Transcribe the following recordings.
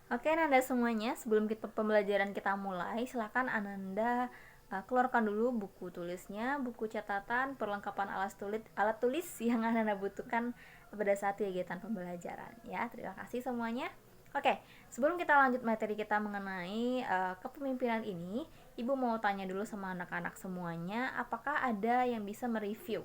Oke, Ananda semuanya, sebelum pembelajaran kita mulai, silakan Ananda keluarkan dulu buku tulisnya, buku catatan, perlengkapan alat tulis yang Ananda butuhkan pada saat kegiatan pembelajaran. Ya, terima kasih semuanya. Oke, sebelum kita lanjut materi kita mengenai kepemimpinan ini, Ibu mau tanya dulu sama anak-anak semuanya, apakah ada yang bisa mereview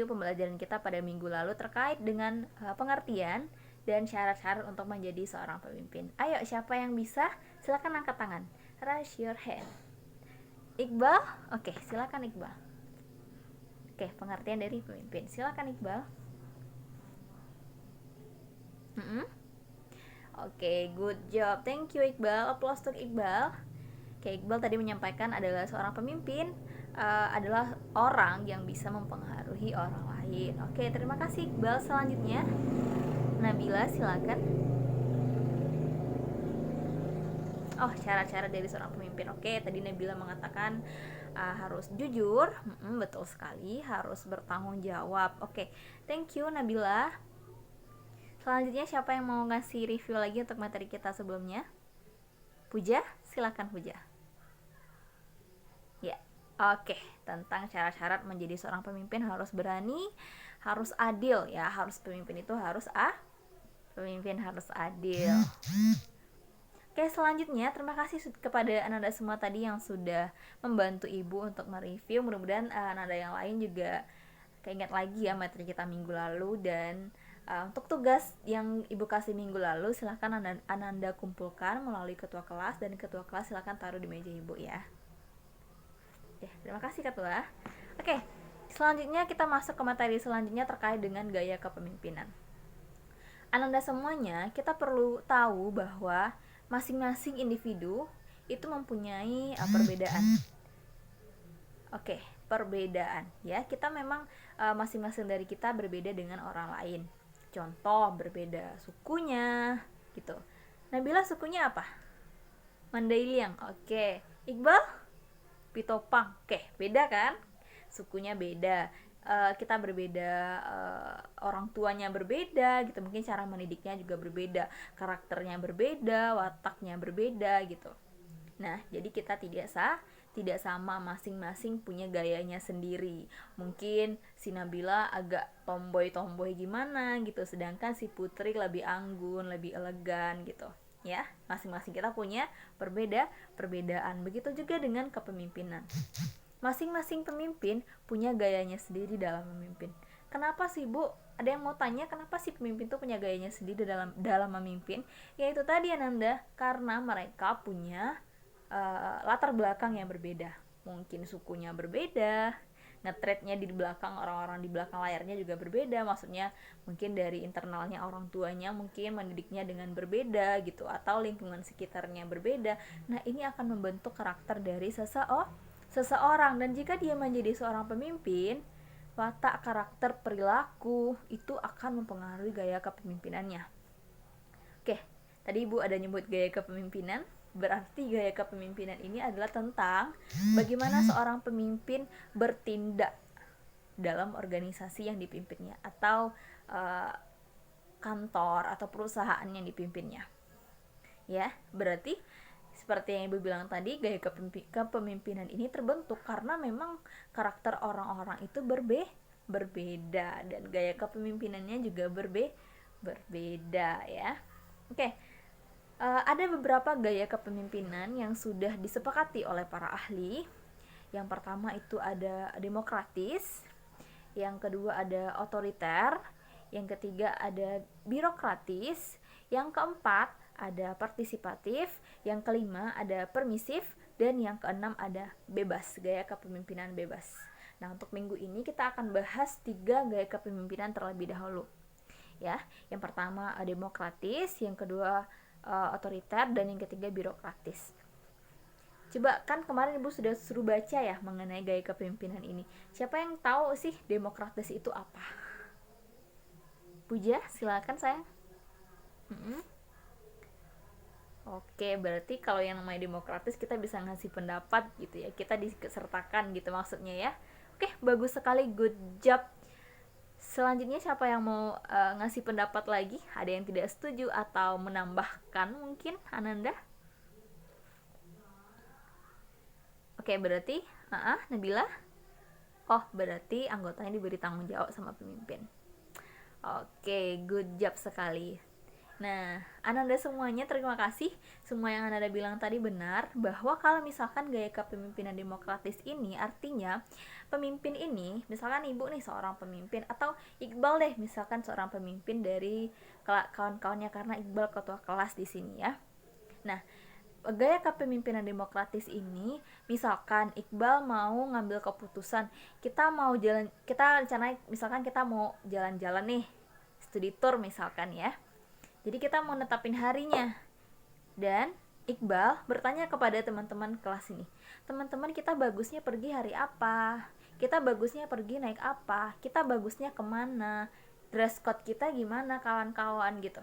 pembelajaran kita pada minggu lalu terkait dengan pengertian dan syarat-syarat untuk menjadi seorang pemimpin. Ayo, siapa yang bisa? Silakan angkat tangan. Raise your hand. Iqbal? Oke, silakan Iqbal. Oke, pengertian dari pemimpin. Silakan Iqbal. Mm-mm. Oke, good job. Thank you Iqbal. Applause to Iqbal. Oke, Iqbal tadi menyampaikan adalah seorang pemimpin adalah orang yang bisa mempengaruhi orang lain. Oke, terima kasih Iqbal. Selanjutnya, Nabila silakan. Oh, syarat-syarat dari seorang pemimpin. Oke, tadi Nabila mengatakan harus jujur. Betul sekali, harus bertanggung jawab. Oke, thank you Nabila. Selanjutnya siapa yang mau ngasih review lagi untuk materi kita sebelumnya? Puja, silakan Puja. Ya, oke. Tentang syarat-syarat menjadi seorang pemimpin harus berani, harus adil ya. Pemimpin harus adil. Oke, selanjutnya terima kasih kepada Ananda semua tadi yang sudah membantu Ibu untuk mereview. Mudah-mudahan Ananda yang lain juga keinget lagi ya materi kita minggu lalu. Dan untuk tugas yang Ibu kasih minggu lalu, silahkan Ananda kumpulkan melalui ketua kelas, dan ketua kelas silahkan taruh di meja Ibu ya. Oke, terima kasih ketua. Oke, selanjutnya kita masuk ke materi selanjutnya terkait dengan gaya kepemimpinan. Ananda semuanya, kita perlu tahu bahwa masing-masing individu itu mempunyai perbedaan. Oke, perbedaan ya. Kita memang masing-masing dari kita berbeda dengan orang lain. Contoh, berbeda sukunya gitu. Nabila sukunya apa? Mandailing. Oke. Iqbal? Pitopang. Oke, beda kan? Sukunya beda. Kita berbeda, orang tuanya berbeda gitu, mungkin cara mendidiknya juga berbeda, karakternya berbeda, wataknya berbeda gitu. Nah, jadi kita tidak sama, masing-masing punya gayanya sendiri. Mungkin si Nabila agak tomboy gimana gitu, sedangkan si Putri lebih anggun, lebih elegan gitu. Ya, masing-masing kita punya perbedaan. Begitu juga dengan kepemimpinan. Masing-masing pemimpin punya gayanya sendiri dalam memimpin. Kenapa sih Bu? Ada yang mau tanya kenapa sih pemimpin tuh punya gayanya sendiri dalam memimpin? Yaitu tadi Ananda, karena mereka punya latar belakang yang berbeda. Mungkin sukunya berbeda, nge-trade-nya di belakang, orang-orang di belakang layarnya juga berbeda. Maksudnya mungkin dari internalnya orang tuanya mungkin mendidiknya dengan berbeda gitu, atau lingkungan sekitarnya berbeda. Nah, ini akan membentuk karakter dari seseorang. Dan jika dia menjadi seorang pemimpin, watak, karakter, perilaku itu akan mempengaruhi gaya kepemimpinannya. Oke, tadi Ibu ada nyebut gaya kepemimpinan. Berarti gaya kepemimpinan ini adalah tentang bagaimana seorang pemimpin bertindak dalam organisasi yang dipimpinnya, atau kantor atau perusahaan yang dipimpinnya. Ya, berarti seperti yang Ibu bilang tadi, gaya kepemimpinan ini terbentuk karena memang karakter orang-orang itu berbeda, dan gaya kepemimpinannya juga berbeda ya. Oke, ada beberapa gaya kepemimpinan yang sudah disepakati oleh para ahli. Yang pertama itu ada demokratis, yang kedua ada otoriter, yang ketiga ada birokratis, yang keempat ada partisipatif, yang kelima ada permisif, dan yang keenam ada bebas, gaya kepemimpinan bebas. Nah, untuk minggu ini kita akan bahas 3 gaya kepemimpinan terlebih dahulu. Ya, yang pertama demokratis, yang kedua otoriter, dan yang ketiga birokratis. Coba, kan kemarin Ibu sudah suruh baca ya mengenai gaya kepemimpinan ini. Siapa yang tahu sih demokratis itu apa? Puja, silakan sayang. Oke, berarti kalau yang namanya demokratis kita bisa ngasih pendapat gitu ya. Kita disertakan gitu maksudnya ya. Oke, bagus sekali, good job Selanjutnya siapa yang mau ngasih pendapat lagi? Ada yang tidak setuju atau menambahkan mungkin, Ananda? Oke, berarti Nabila. Oh, berarti anggotanya diberi tanggung jawab sama pemimpin. Oke, good job sekali. Nah, Ananda semuanya terima kasih. Semua yang Ananda bilang tadi benar, bahwa kalau misalkan gaya kepemimpinan demokratis ini artinya pemimpin ini, misalkan ibu nih seorang pemimpin, atau Iqbal deh misalkan seorang pemimpin dari kawan-kawannya, karena Iqbal ketua kelas di sini ya. Nah, gaya kepemimpinan demokratis ini, misalkan Iqbal mau ngambil keputusan, kita rencana misalkan kita mau jalan-jalan nih, studi tour misalkan ya. Jadi kita mau netapin harinya, dan Iqbal bertanya kepada teman-teman kelas ini, teman-teman kita bagusnya pergi hari apa, kita bagusnya pergi naik apa, kita bagusnya kemana, dress code kita gimana kawan-kawan gitu.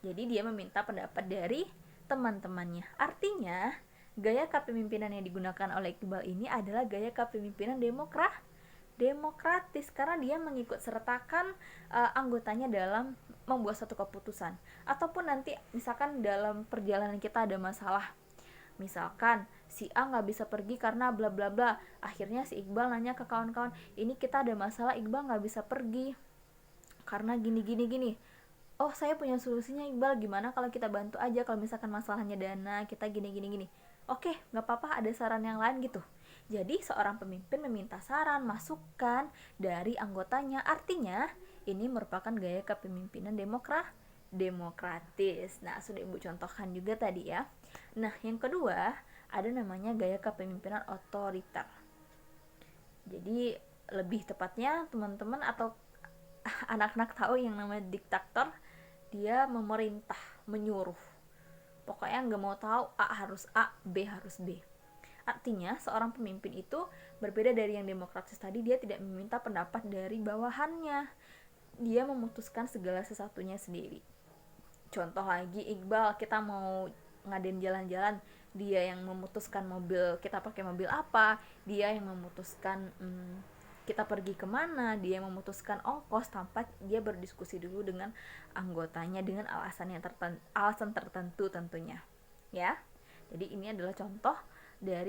Jadi dia meminta pendapat dari teman-temannya. Artinya gaya kepemimpinan yang digunakan oleh Iqbal ini adalah gaya kepemimpinan demokratis, karena dia mengikut sertakan anggotanya dalam membuat satu keputusan. Ataupun nanti misalkan dalam perjalanan kita ada masalah, misalkan si A nggak bisa pergi karena bla bla bla, akhirnya si Iqbal nanya ke kawan-kawan, ini kita ada masalah, Iqbal nggak bisa pergi karena gini gini gini. Oh, saya punya solusinya Iqbal, gimana kalau kita bantu aja, kalau misalkan masalahnya dana, kita gini gini gini. Oke, nggak apa-apa, ada saran yang lain gitu. Jadi seorang pemimpin meminta saran, masukan dari anggotanya. Artinya ini merupakan gaya kepemimpinan demokratis. Nah, sudah Ibu contohkan juga tadi ya. Nah, yang kedua ada namanya gaya kepemimpinan otoriter. Jadi lebih tepatnya teman-teman atau anak-anak tahu yang namanya diktator, dia memerintah, menyuruh. Pokoknya nggak mau tahu, A harus A, B harus B. Artinya seorang pemimpin itu berbeda dari yang demokratis tadi, dia tidak meminta pendapat dari bawahannya, dia memutuskan segala sesuatunya sendiri. Contoh lagi, Iqbal, kita mau ngadain jalan-jalan, dia yang memutuskan mobil, kita pakai mobil apa, dia yang memutuskan kita pergi kemana, dia yang memutuskan ongkos, tanpa dia berdiskusi dulu dengan anggotanya dengan alasan tertentu tentunya ya. Jadi ini adalah contoh dari